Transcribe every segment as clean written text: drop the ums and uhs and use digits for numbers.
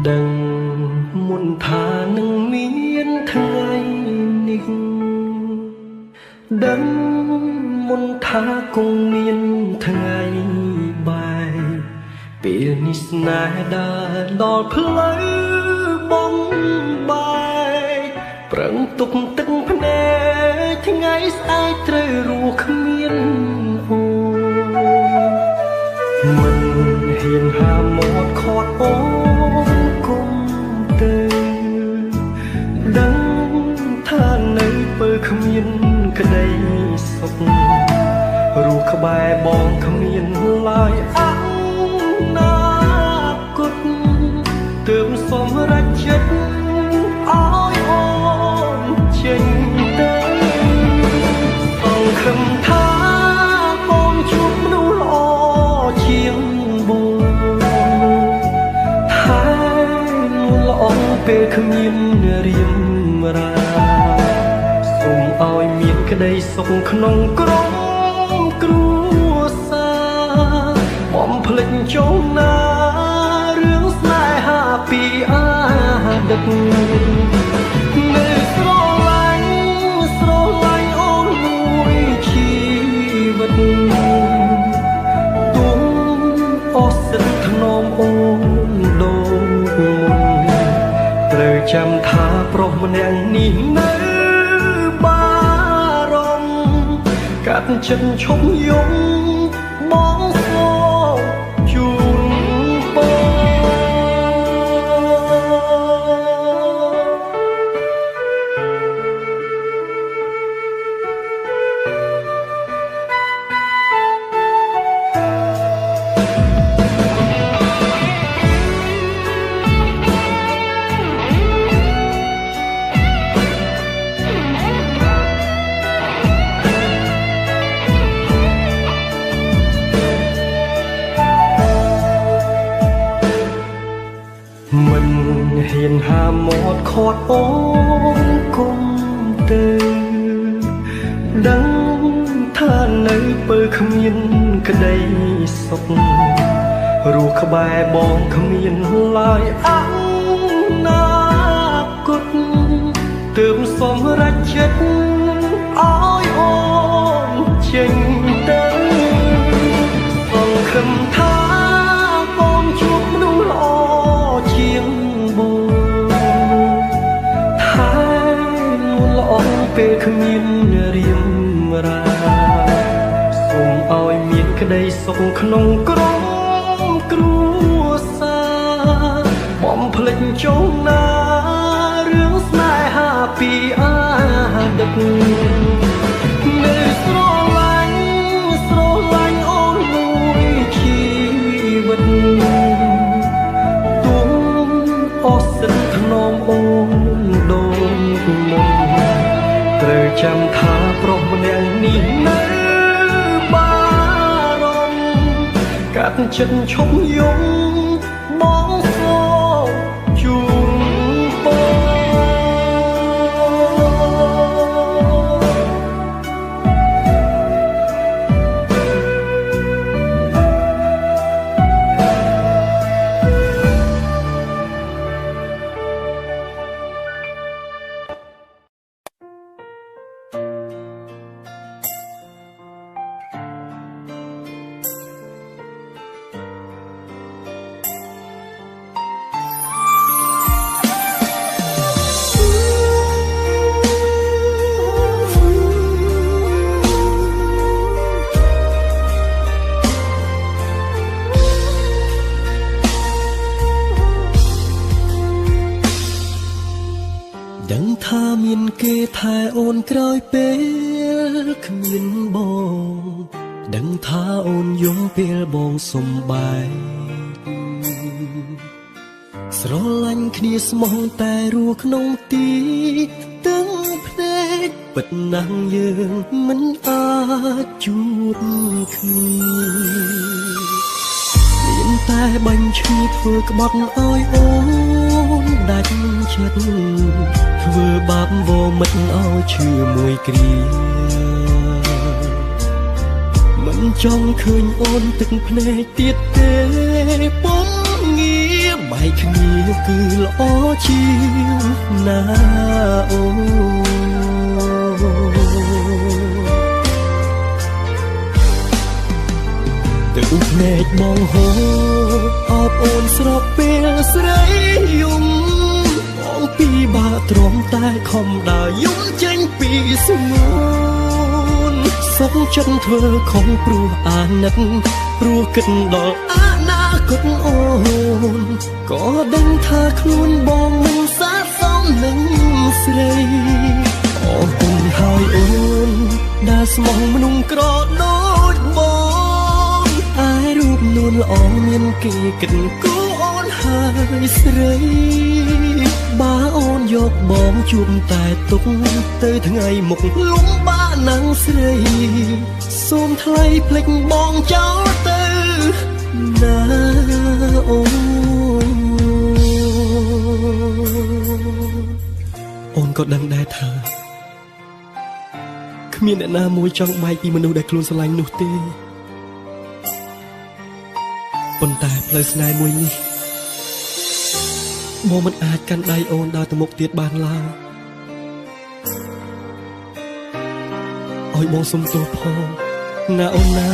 ដឹងមុនថានឹងមានថ្ងៃនេះដឹងមុនថាគង់មានថ្ងៃបែកពេលនេះស្នេហ៍ដើរដល់ផ្លូវបំបែកប្រឹងទុកទឹកភ្នែកថ្ងៃស្អែកត្រូវរស់គ្មានអូមិនហ៊ានហាមាត់ខាត់អូនគុំទៅដឹងថានៅពើគ្មានក្តីសុខរស់ក្បែរបងគ្មានឡើយអនាគតទើបសម្រេចចិត្តឲ្យអូនចេញទៅសង្ឃឹមថាបងជួបមនុស្សល្អជាងបងតែល្អពេលគ្មានរៀមរាសូមឲ្យមានក្តីសុខក្នុងក្រុមគ្រួសារបំភ្លេចចុងណារឿងស្នេហាពីអាដឹកនៅស្រឡាញ់អូនមួយជីវិតទុំអស់សិទ្ធថ្នមអូនដូចមុនត្រូវចាំថាប្រុសម្នាក់នេះនៅបារម្ភកាត់ចិត្តឈប់យំបងសូមជូនពរមិនហ៊ានហាមាត់ខាត់អូនគុំទៅដឹងថានៅពើគ្មានក្តីសុខរស់ក្បែរបងគ្មានឡើយអនាគតទើបសម្រេចចិត្តឲ្យអូនចេញទៅសង្ឃឹមថាបងជួបមនុស្សល្អជាងបងតែល្អពេលគ្មានរៀមរាសូមឲ្យមានក្តីសុខក្នុងក្រុមគ្រួសារបំភ្លេចចុងណារឿងស្នេហាពីអាដឹកនៅស្រឡាញ់អូនមួយជីវិតអស់សិទ្ធថ្នមអូនដូចមុនត្រូវចាំថាប្រុសម្នាក់នេះនៅបារម្ភកាត់ចិត្តឈប់យំបងសូមជូនពរដឹងថាមានគេថែអូនក្រោយពេលគ្មានបងដឹងថាអូនយំពេលបងសុំបែកស្រឡាញ់គ្នាស្មោះតែរស់ក្នុងទីទាំងភ្នែកពិតណាស់យើងមិនអាចជួបគ្នាមានតែបាញ់ឈឺធ្វើក្បត់ឲ្យអូនដាច់ចិត្តធ្វើបាបវមិតឲ្យឈឺមួយគ្រាមិនចង់ឃើញអូនទឹកភ្នែកទៀតទេពុំងាបា បែកគ្នាគឺល្អជាងណាអូទៅភ្នែកបងហូរអបអូនស្របពេលស្រីយំបងពីបាទ្រាំតែខំដើរយំចេញពីស្ងួនសុខចិត្តធ្វើខំព្រោះអាណិតព្រោះគិតដល់អនាគតអូនក៏ដឹងថាខ្លួនបងមិនសាសមនឹងស្រីអរគុណហើយអូនដែលស្មោះមនុស្សក្រដូចបងអាយរូបនួនល្អមានគេគិតគូអូនហើយស្រីបើអូនយកបងជួបតែទុកទៅថ្ងៃមុខលំបាកណាំងស្រីសូមថ្លៃភ្លេចបងចោលទៅណាអូនក៏ដឹងដែរថាគ្មានអ្នកណាមួយចង់បែកពីមនុស្សដែលខ្លួនស្រឡាញ់នោះទេប៉ុន្តែផ្លូវស្នេហ៍មួយនេះបងមិនអាចកាន់ដៃអូនដើរទៅមុខទៀតបានឡើយឲ្យបងសុំទោសផងណាអូនណា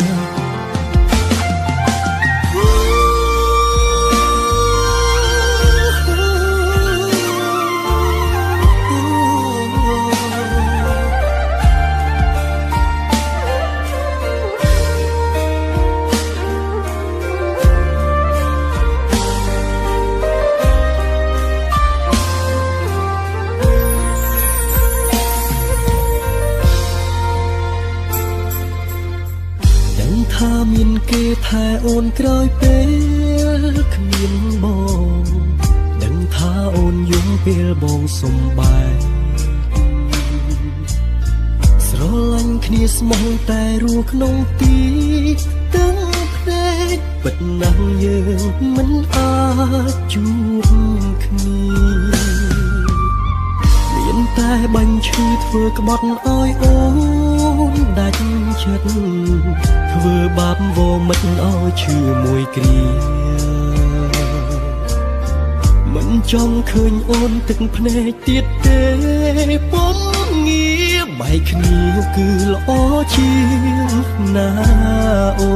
ថាមានគេថែអូនក្រោយពេលគ្មានបងដឹងថាអូនយំពេលបងសំបែកស្រឡាញ់គ្នាស្មោះតែរស់ក្នុងទីទាំងភ្នែកពិតណាស់យើងមិនអាចជួបគ្នាមានតែបាញ់ឈឺធ្វើក្បត់ឲ្យអូនដាច់ចិត្តធ្វើបាបវមិតឲ្យឈឺមួយគ្រាមិនចង់ឃើញអូនទឹកភ្នែកទៀតទេពុំងារបែកគ្នាគឺល្អជាងណាអូ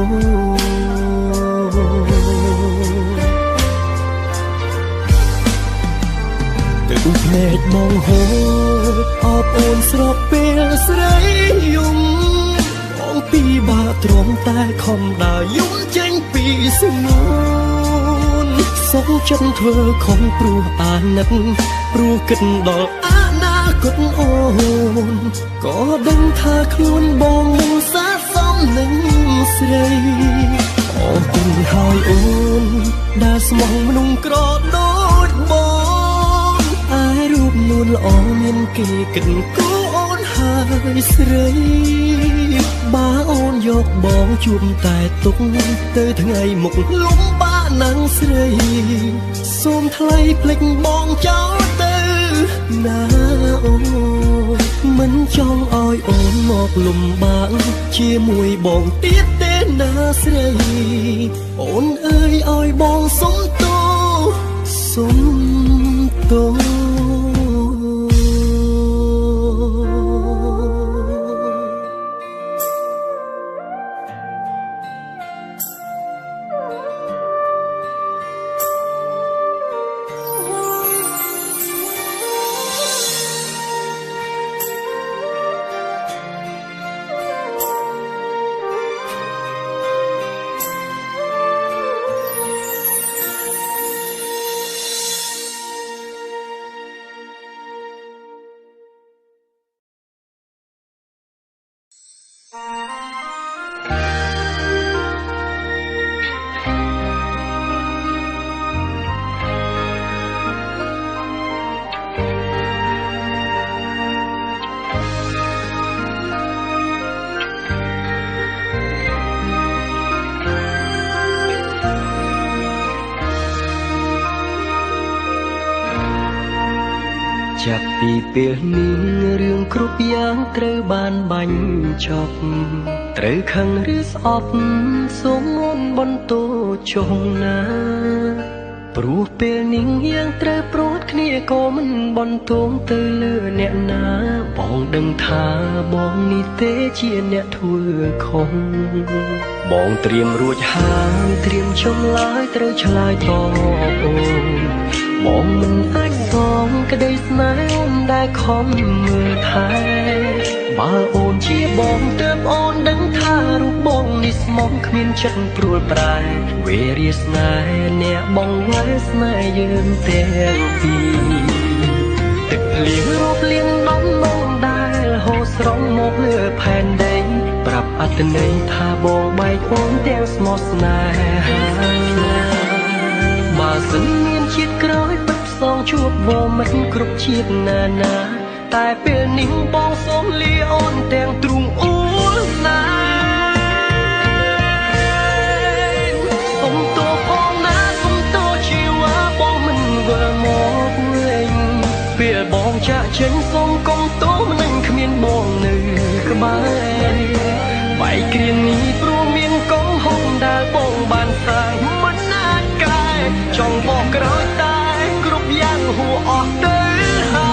ទៅភ្នែកបងហូរអបអូនស្របពេលស្រីយំពីបាទ្រាំតែខំដើរយំចេញពីស្ងួនសុខចិត្តធ្វើខំព្រោះអាណិតព្រោះគិតដល់អនាគតអូនក៏ដឹងថាខ្លួនបងមិនសាសមនឹងស្រីអរគុណហើយអូនដែលស្មោះមនុស្សក្រដូចបងអាយរូបនួនល្អមានគេគិតគូអូនហើយស្រីបើអូនយកបងជួបតែទុកទៅថ្ងៃមុខលំបាកណាំងស្រីសូមថ្លៃភ្លេចបងចោលទៅណាអូនមិនចង់ឲ្យអូនមកលំបាកជាមួយបងទៀតទេណាស្រីអូនអើយឲ្យបងសុំទោសសុំទោសចាប់ពីពេលនេះរឿងគ្រប់យ៉ាងត្រូវបានបាញ់ចប់ត្រូវខឹងឬស្អប់សូមមុនបន្ទោចុងណា ព្រោះពេលនាងយ៉ាងត្រូវព្រួតគ្នាក៏មិនបន្ទងទៅលើអ្នកណាបងដឹងថាបងនេះទេជាអ្នកធ្វើខុសបងត្រៀមរួចហើយត្រៀមចម្លើយត្រូវឆ្លើយតបអូនបងមិនអាចសងក្តីស្នេហ៍អូនដែលខំមើលថែបើអូនជាបងទើបអូនដឹងថារូបបងនេះស្មងគ្មានចិត្តព្រួលប្រែវេរាស្នេហ៍អ្នកបងវ៉ែស្នេហ៍យើងទាំងពីរទឹកភ្លៀងរកលៀងដំណងដែលហូរស្រង់មកលើផែនដីប្រាប់អត្តន័យថាបងបែកអូនទាំងស្មោះស្នេហាបើសិនមានជាតិក្រោយពិតផ្សងជួបវមិត្តគ្រប់ជាតិណានាតែពេលនេះបងសូមលាអូនទាំងទ្រូងអួលណាសុំតួផងណាសុំតួជីវ៉ាបងមិនវិលមកវិញពេលបងចាក់ចេញសុំកុំតួមិននឹងគ្មានបងនៅក្បែរបែកគ្រៀងនេះព្រោះមានកំហុសដែលបងបានសាងមិនអាចកែចង់បកក្រោយតែគ្រប់យ៉ាងហួអស់ទៅហើ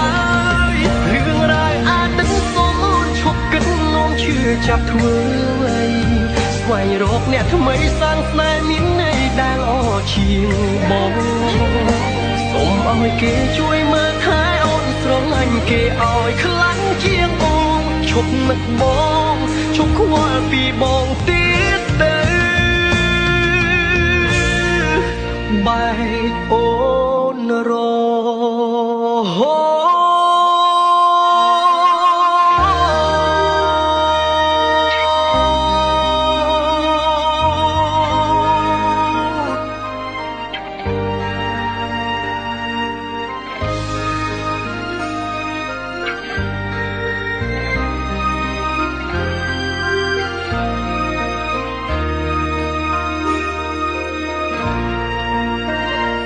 យរឿងរ៉ាវអាចទឹកសូមអូនឈប់គិតនោមជឿចាប់ធ្វើអ្វីស្វែងរកអ្នកថ្មីសាងស្នេហ៍មានន័យដែលអជាងបងសូមឲ្យគេជួយមើលថែអូនស្រឡាញ់គេឲ្យខ្លាំងជាងអូនឈប់នឹកបងឈប់ខ្វល់ពីបងទៀតទៅបែកអូនរហូត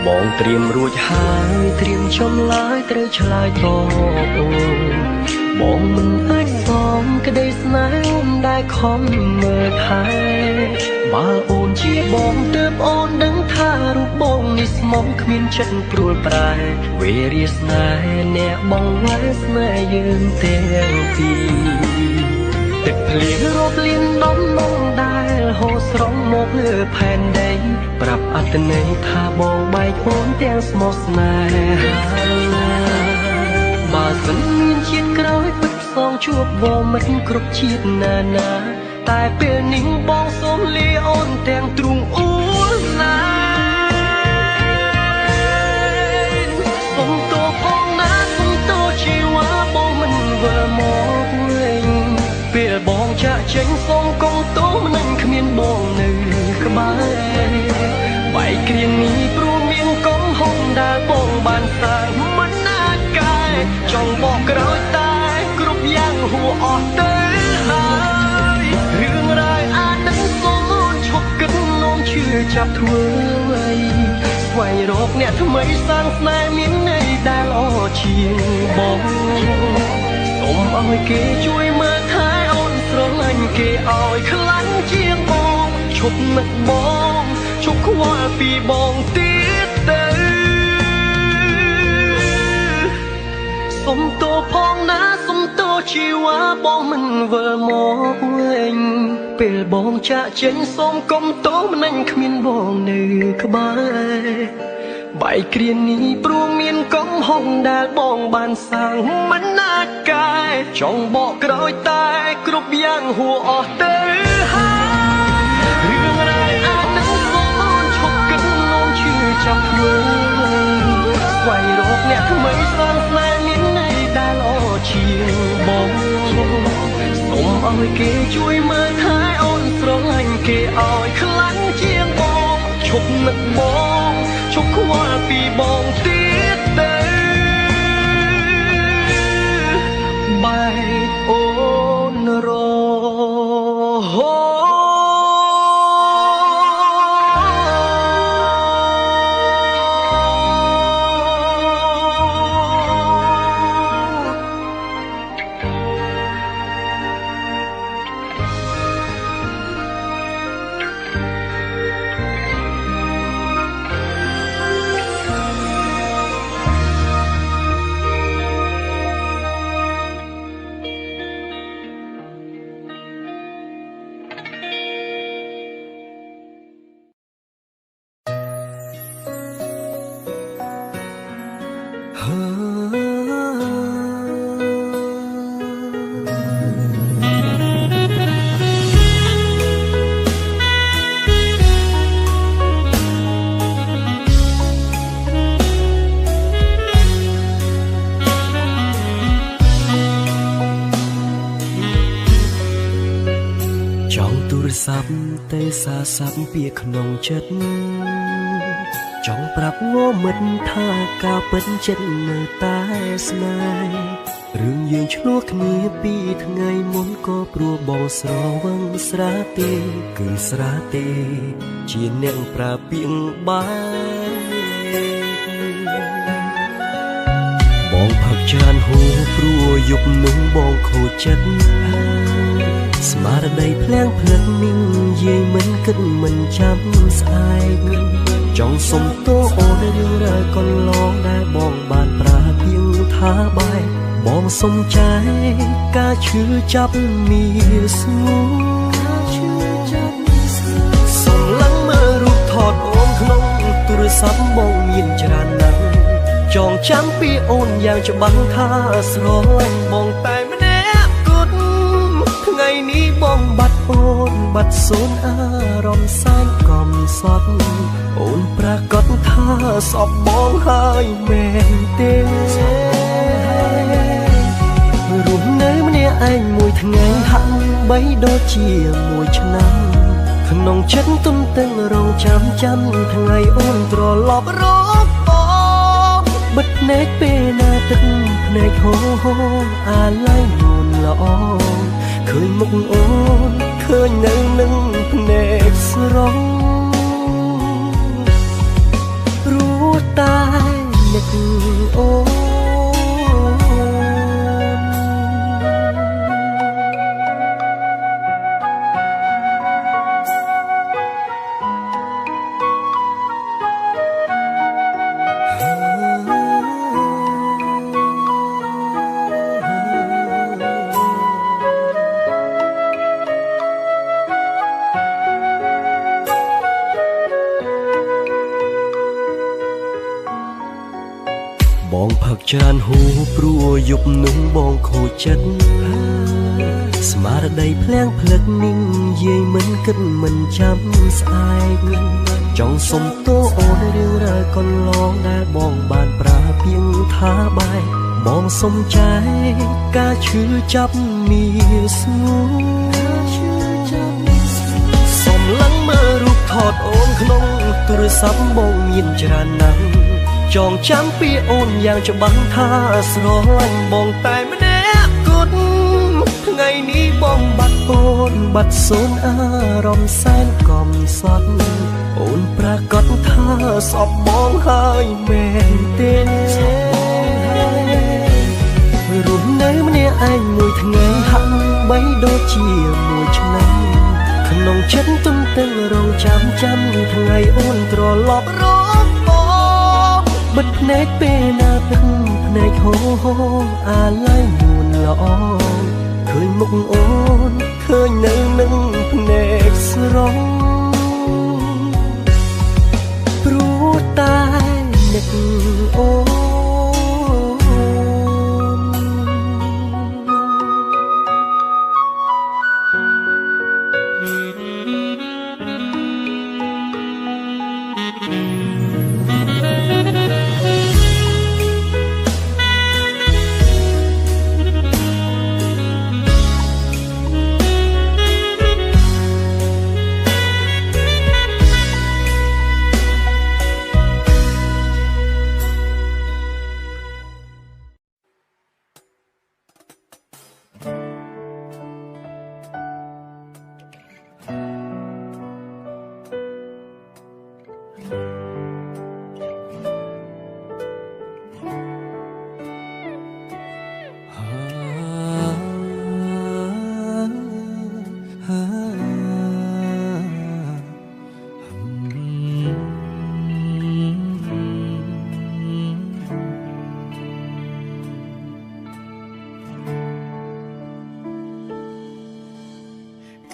បងត្រៀមរួចហើយត្រៀមចម្លើយត្រូវឆ្លើយតបអូនបងមិនអាចសងក្តីស្នេហ៍អូនដែលខំមើលថែបើអូនជាបងទើបអូនដឹងថារូបបងនេះស្មងគ្មានចិត្តព្រួលប្រែវេរាស្នេហ៍អ្នកបងវ៉ែស្នេហ៍យើងទាំងពីរទឹកភ្លៀងរកលៀនដំណងដែលហូរស្រង់មកលើផែនដីប្រាប់អត្តន័យថាបងបែកអូនទាំងស្មោះស្នេហាបើសិនមានជាតិក្រោយពិតផ្សងជួបវមិត្តគ្រប់ជាតិណានាតែពេលនេះបងសូមលាអូនទាំងទ្រូងអួលណាសុំតួផងណាសុំតួជីវ៉ាបងមិនវិលមកវិញពេលបងចាក់ចេញសូមកុំតួមិននឹងគ្មានបងនៅក្បែរបែកគ្រៀងនេះព្រោះមានកំហុសដែលបងបានសាងមិនអាចកែចង់បកក្រោយតែគ្រប់យ៉ាងហួអស់ទៅហើយរឿងរ៉ាវអាចនឹងសូមអូនឈប់គិតនោមជឿចាប់ធ្វើអ្វីស្វែងរកអ្នកថ្មីសាងស្នេហ៍មានន័យដែលអជាងបងសូមឲ្យគេជួយមើលថែអូនស្រឡាញ់គេឲ្យខ្លាំងជាងបងឈប់នឹកបងឈប់ខ្វល់ពីបងទៀតទៅសុំតួផងណាសុំតួជីវ៉ាបងមិនវិលមកវិញពេលបងចាក់ចេញសូមកុំតួមិននឹងគ្មានបងនៅក្បែរបែកគ្រានេះព្រោះមានកំហុសដែលបងបានសាងមិនអាចកែចង់បកក្រោយតែគ្រប់យ៉ាងហួអស់ទៅហើយរឿងរ៉ាវអាចនឹងសូមអូនឈប់គិតនោមជឿចាប់ធ្វើស្វែងរកអ្នកថ្មីសាងស្នេហ៍មានន័យដែលអជាងបងសូមឲ្យគេជួយមើលថែអូនស្រឡាញ់គេឲ្យខ្លាំងជាងបងឈប់នឹកបងឈប់ខ្វល់ពីបងទៀតទៅបែកអូនរហូត ស័ព្ទតែសារស័ព្ទពីក្នុងចិត្តចង់ប្រាប់ងមិត្តថាការពិតចិត្តនៅតែស្នេហ៍រឿងយើងឆ្លោះគ្នាពីថ្ងៃមុនក៏ព្រោះបងស្រវឹងស្រាទេគឺស្រាទេជាអ្នកប្រើពាក្យបាយបងផឹកច្រើនហូរព្រោះយប់នោះបងខូចចិត្តស្មារតីភ្លាំងភ្លឹកមីងយាយមិនគិតមិនចាំស្អែកចង់សុំទោសអូនរឿងរ៉ាវកន្លងដែលបងបានប្រាទៀងថាបែកបងសុំចែកការឈឺចាប់មានស្ងួនសុំឡើងមើលរូបថតអូនក្នុងទូរស័ព្ទបងមានច្រើនណាស់ចងចាំពីអូនយ៉ាងច្បាស់ថាស្រឡាញ់បងតែម្នាក់គត់ថ្ងៃនេះបងបាត់អូនបាត់សូនអារម្មណ៍សែនកំសត់អូនប្រកាសថាសពបងហើយមែនទេរស់នៅម្នាក់ឯងមួយថ្ងៃហាក់បីដូចជាមួយឆ្នាំក្នុងចិត្តទុំទឹងរងចាំថ្ងៃអូនត្រឡប់រកបងបិទភ្នែកពេលណាទឹកភ្នែកហូរអាឡ័យនួនល្អឃើញមុខអូនឃើញនៅនឹងភ្នែកស្រងព្រោះតែនឹកអូនបងផឹកច្រើនហូរព្រោះយប់នោះបងខូចចិត្តស្មារតីភ្លាំងភ្លឹកមីងយាយមិនគិតមិនចាំស្អែកចង់សុំទោសអូនរឿងរ៉ាវកន្លងដែលបងបានប្រាទៀងថាបែកបងសុំចែកការឈឺចាប់មានស្ងួនសុំឡើងមើលរូបថតអូនក្នុងទូរស័ព្ទបងមានច្រើនណាស់ចងចាំពីអូនយ៉ាងច្បាស់ថាស្រឡាញ់បងតែម្នាក់គត់ថ្ងៃនេះបងបាត់អូនបាត់សូនអារម្មណ៍សែនកំសត់អូនប្រកាសថាសពបងហើយមែនទេរស់នៅម្នាក់ឯងមួយថ្ងៃហាក់បីដូចជាមួយឆ្នាំក្នុងចិត្តទុំទឹងរងចាំថ្ងៃអូនត្រឡប់រកបិទភ្នែកពេលណាទឹកភ្នែកហូរអាឡ័យនួនល្អឃើញមុខអូនឃើញនៅនឹងភ្នែកស្រងព្រោះតែនឹកអូន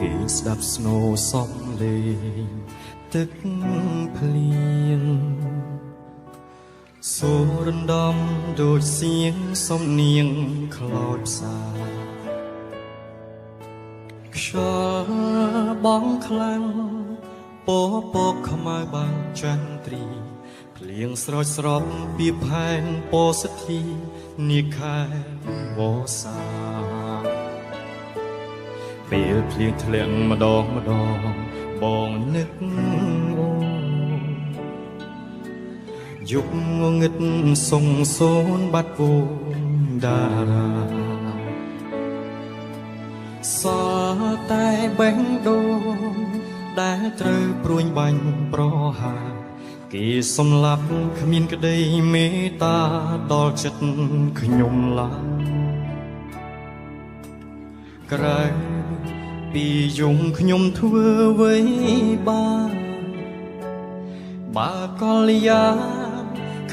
គេស្ដាប់ស្នូសំលេងទឹកភ្លៀងស សូររំដំដូចសៀងសំនៀងខ្លោចផ្សាខ្យល់បងខ្លាំងពពកខ្មៅបាំងចន្ទ្រីភ្លៀងស្រោចស្រពពីផែនពោធិ៍ធីនាខែវស្សាពេលភ្លៀងធ្លាក់ម្ដងបងនឹកអូយុគងងឹតសងសូនបាត់ពូតារាសល់តែបេះដូងដែលត្រូវព្រួញបាញ់ប្រហាគេសំឡាប់គ្មានក្តីមេត្តាដល់ចិត្តខ្ញុំឡើយក្រៅពីយំខ្ញុំធ្វើអ្វីបើកលយា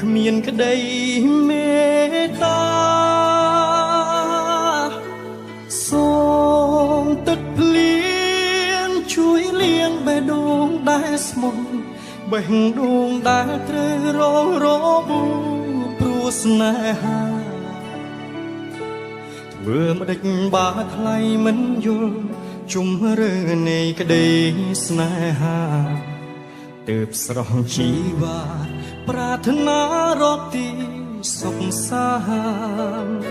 គ្មានក្តីមេត្តាសូមទឹកភ្លៀងជួយលាងបេះដូងដែលស្មុំបេះដូងដែលត្រូវរងរបួសព្រោះស្នេហាធ្វើម្ដេចបើថ្លៃមិនយល់ជុំរើនៃក្តីស្នេហាទើបស្រស់ជីវ៉ាប្រាថ្នារកទីសុខសាន្ត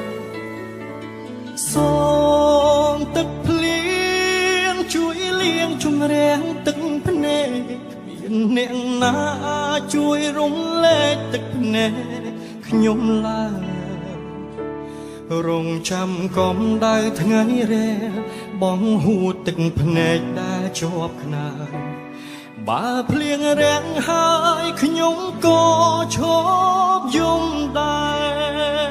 សូមទឹកភ្លៀងជួយលាងជម្រះទឹកភ្នែកគ្មានអ្នកណាជួយរំលែកទឹកភ្នែកខ្ញុំឡើយរងចាំកំដៅថ្ងៃរះបងហួតទឹកភ្នែកដែលជាប់ខ្នើយបើភ្លៀងរាំងហើយខ្ញុំក៏ឈប់យំដែរ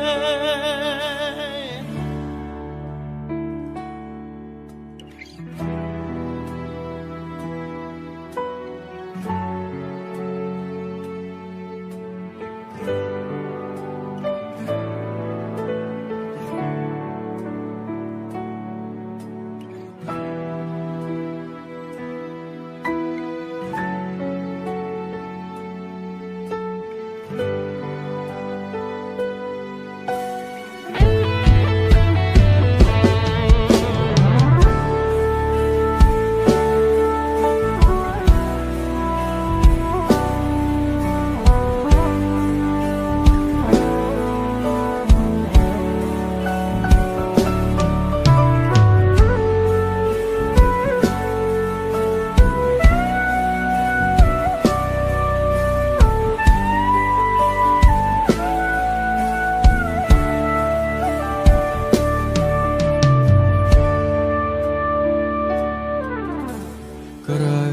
ក្រៅ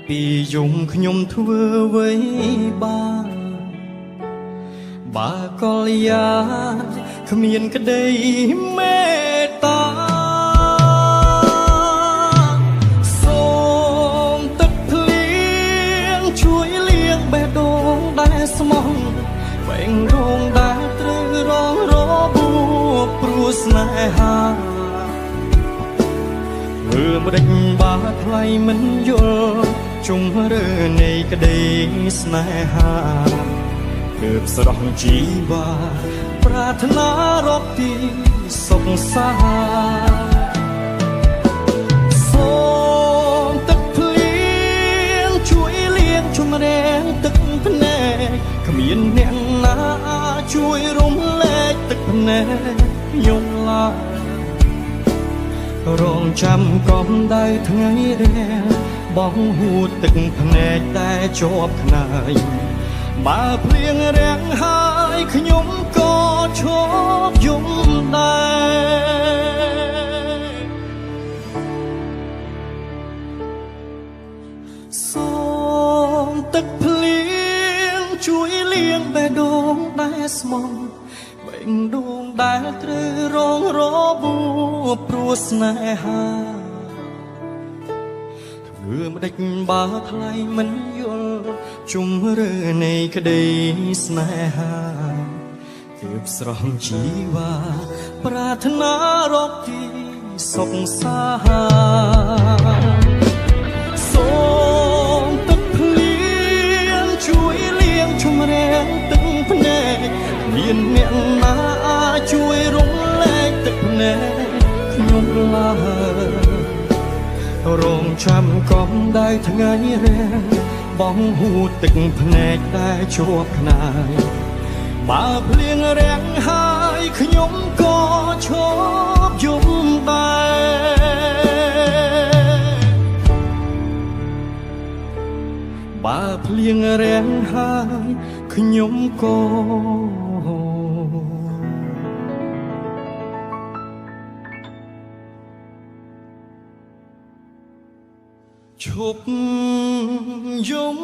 ពីយំខ្ញុំធ្វើអ្វីបើកលយាគ្មានក្តីមេត្តាសូមទឹកភ្លៀងជួយលាងបេះដូងដែលស្មោះបេះដូងដែលត្រូវរងរបួសព្រោះស្នេហាធ្វើម្ដេចបើថ្លៃមិនយល់ជុំរើនៃក្តីស្នេហាទើបស្រស់ជីវ៉ាប្រាថ្នារកទីសុខសាន្តសូមទឹកភ្លៀងជួយលាងជម្រះទឹកភ្នែកគ្មានអ្នកណាជួយរំលែកទឹកភ្នែកខ្ញុំឡើយរងចាំកំដៅថ្ងៃរះបងហួតទឹកភ្នែកតែជាប់ខ្នើយបើភ្លៀងរាំងហើយខ្ញុំក៏ឈប់យំដែរសូមទឹកភ្លៀងជួយលាងបេះដូងដែលស្មុំបេះដូងដែលត្រូវរងរបួសព្រោះស្នេហាធ្វើម្ដេចបើថ្លៃមិនយល់ជុំរើនៃក្តីស្នេហាទើបស្រស់ជីវ៉ាប្រាថ្នារកទីសុខសាន្តសូមទឹកភ្លៀងជួយលាងជម្រះទឹកភ្ មានអ្នកណាជួយរំលែកទឹកភ្នែកខ្ញុំឡើយរងចាំកំដៅថ្ងៃរាំងបងហួតទឹកភ្នែកដែលជាប់ខ្នើយបើភ្លៀងរាំងហើយខ្ញុំក៏ឈប់យំដែរបើភ្លៀងរាំងហើយខ្ញុំក៏ឈប់យំ